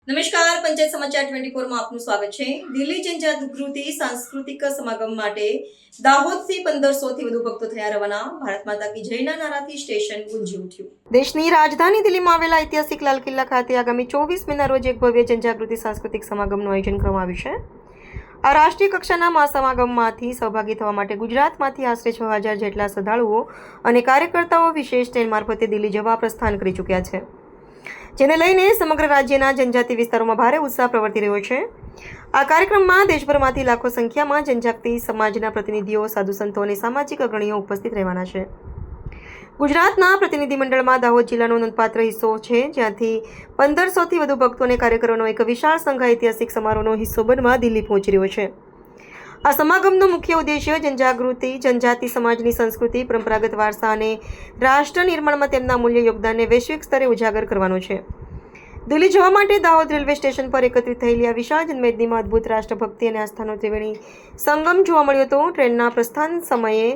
નમસ્કાર, પંચાયત સમાચાર 24 માં આપનું સ્વાગત છે। દિલ્હી જનજાગૃતિ સાંસ્કૃતિક સમાગમ માટે દાહોદથી 1500 થી વધુ ભક્તો થયા રવાના। ભારત માતા કી જયના નારાથી સ્ટેશન ગુંજી ઉઠ્યું। દેશની રાજધાની દિલ્હીમાં આવેલા ઐતિહાસિક લાલ કિલ્લા ખાતે આગામી 24 મેના રોજ એક ભવ્ય જનજાગૃતિ સાંસ્કૃતિક સમાગમનું આયોજન કરવામાં આવ્યું છે। આ રાષ્ટ્રીય કક્ષાના મહાસમાગમમાંથી સહભાગી થવા માટે ગુજરાતમાંથી આશરે 6000 જેટલા શ્રદ્ધાળુઓ અને કાર્યકર્તાઓ વિશેષ ટ્રેન મારફતે દિલ્હી જવા પ્રસ્થાન કરી ચૂક્યા છે, જેને લઈને સમગ્ર રાજ્યના જનજાતિ વિસ્તારોમાં ભારે ઉત્સાહ પ્રવર્તી રહ્યો છે। આ કાર્યક્રમમાં દેશભરમાંથી લાખો સંખ્યામાં જનજાતિ સમાજના પ્રતિનિધિઓ, સાધુ સંતો અને સામાજિક અગ્રણીઓ ઉપસ્થિત રહેવાના છે। ગુજરાતના પ્રતિનિધિમંડળમાં દાહોદ જિલ્લાનો નોંધપાત્ર હિસ્સો છે, જ્યાંથી 1500 થી વધુ ભક્તો અને કાર્યકરોનો એક વિશાળ સંઘ ઐતિહાસિક સમારોહનો હિસ્સો બનવા દિલ્હી પહોંચી રહ્યો છે। આ સમાગમનો મુખ્ય ઉદ્દેશ્ય જનજાગૃતિ, જનજાતિ સમાજની સંસ્કૃતિ, પરંપરાગત વારસા અને રાષ્ટ્ર નિર્માણમાં તેમના મૂલ્ય યોગદાનને વૈશ્વિક સ્તરે ઉજાગર કરવાનો છે। દિલ્હી જવા માટે દાહોદ રેલવે સ્ટેશન પર એકત્રિત થયેલી આ વિશાળ જનમેદનીમાં અદ્ભુત રાષ્ટ્રભક્તિ અને આસ્થાનો ત્રિવેણી સંગમ જોવા મળ્યો હતો। ટ્રેનના પ્રસ્થાન સમયે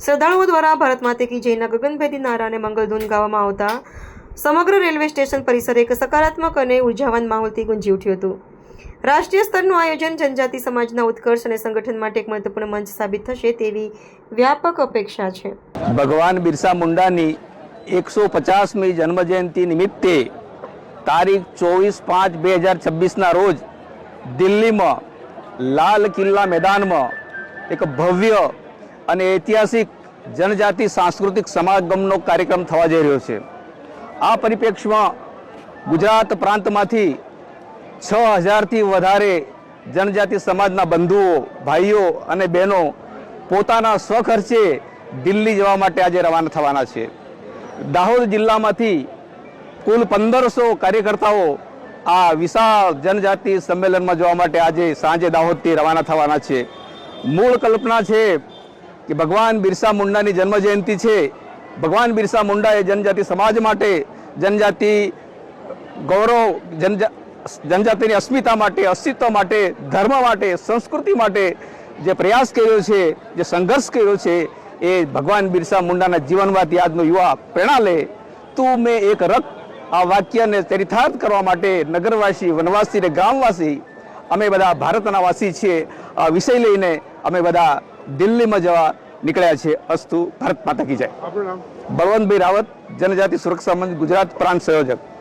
શ્રદ્ધાળુઓ દ્વારા ભારત માતા કી જયના ગગનભેદી નારા અને મંગલધૂન ગાવામાં આવતા સમગ્ર રેલવે સ્ટેશન પરિસર એક સકારાત્મક અને ઉર્જાવાન માહોલથી ગુંજી ઉઠ્યું હતું। રાષ્ટ્રીય સ્તરનું આયોજન જનજાતિ સમાજના ઉત્કર્ષ અને સંગઠન માટે એક મહત્વપૂર્ણ મંચ સાબિત થશે તેવી વ્યાપક અપેક્ષા છે। ભગવાન બિરસા મુંડાની 150મી જન્મજયંતિ નિમિત્તે તારીખ 24/5/2026ના રોજ દિલ્હીમાં લાલ કિલ્લા મેદાનમાં એક ભવ્ય અને ઐતિહાસિક જનજાતિ સાંસ્કૃતિક સમાગમનો કાર્યક્રમ થવા જઈ રહ્યો છે। આ પરિપ્રેક્ષમાં ગુજરાત પ્રાંતમાંથી 6000થી વધારે જનજાતિ સમાજના બંધુઓ, ભાઈઓ અને બહેનો પોતાના સ્વખર્ચે દિલ્હી જવા માટે આજે રવાના થવાના છે। દાહોદ જિલ્લામાંથી કુલ 1500 કાર્યકર્તાઓ આ વિશાળ જનજાતિ સંમેલનમાં જવા માટે આજે સાંજે દાહોદથી રવાના થવાના છે। મૂળ કલ્પના છે કે ભગવાન બિરસા મુંડાની જન્મજયંતિ છે। ભગવાન બિરસા મુંડાએ જનજાતિ સમાજ માટે, જનજાતિ ગૌરવ, જનજાતિની અસ્મિતા માટે, અસ્તિત્વ માટે, ધર્મ માટે, સંસ્કૃતિ માટે જે પ્રયાસ કર્યો છે, જે સંઘર્ષ કર્યો છે, એ ભગવાન બિરસા મુંડાના જીવનમાંથી આજનો યુવા પ્રેરણા લે। તું મેં એક રથ, આ વાક્યને ચરિતાર્થ કરવા માટે નગરવાસી, વનવાસી અને ગામવાસી અમે બધા ભારતના વાસી છીએ। આ વિષય લઈને અમે બધા દિલ્હીમાં જવા નીકળ્યા છે। અસ્તુ, ભારત માતા કી જય। બળવંતભાઈ રાવત, જનજાતિ સુરક્ષા મંચ, ગુજરાત પ્રાંત સંયોજક।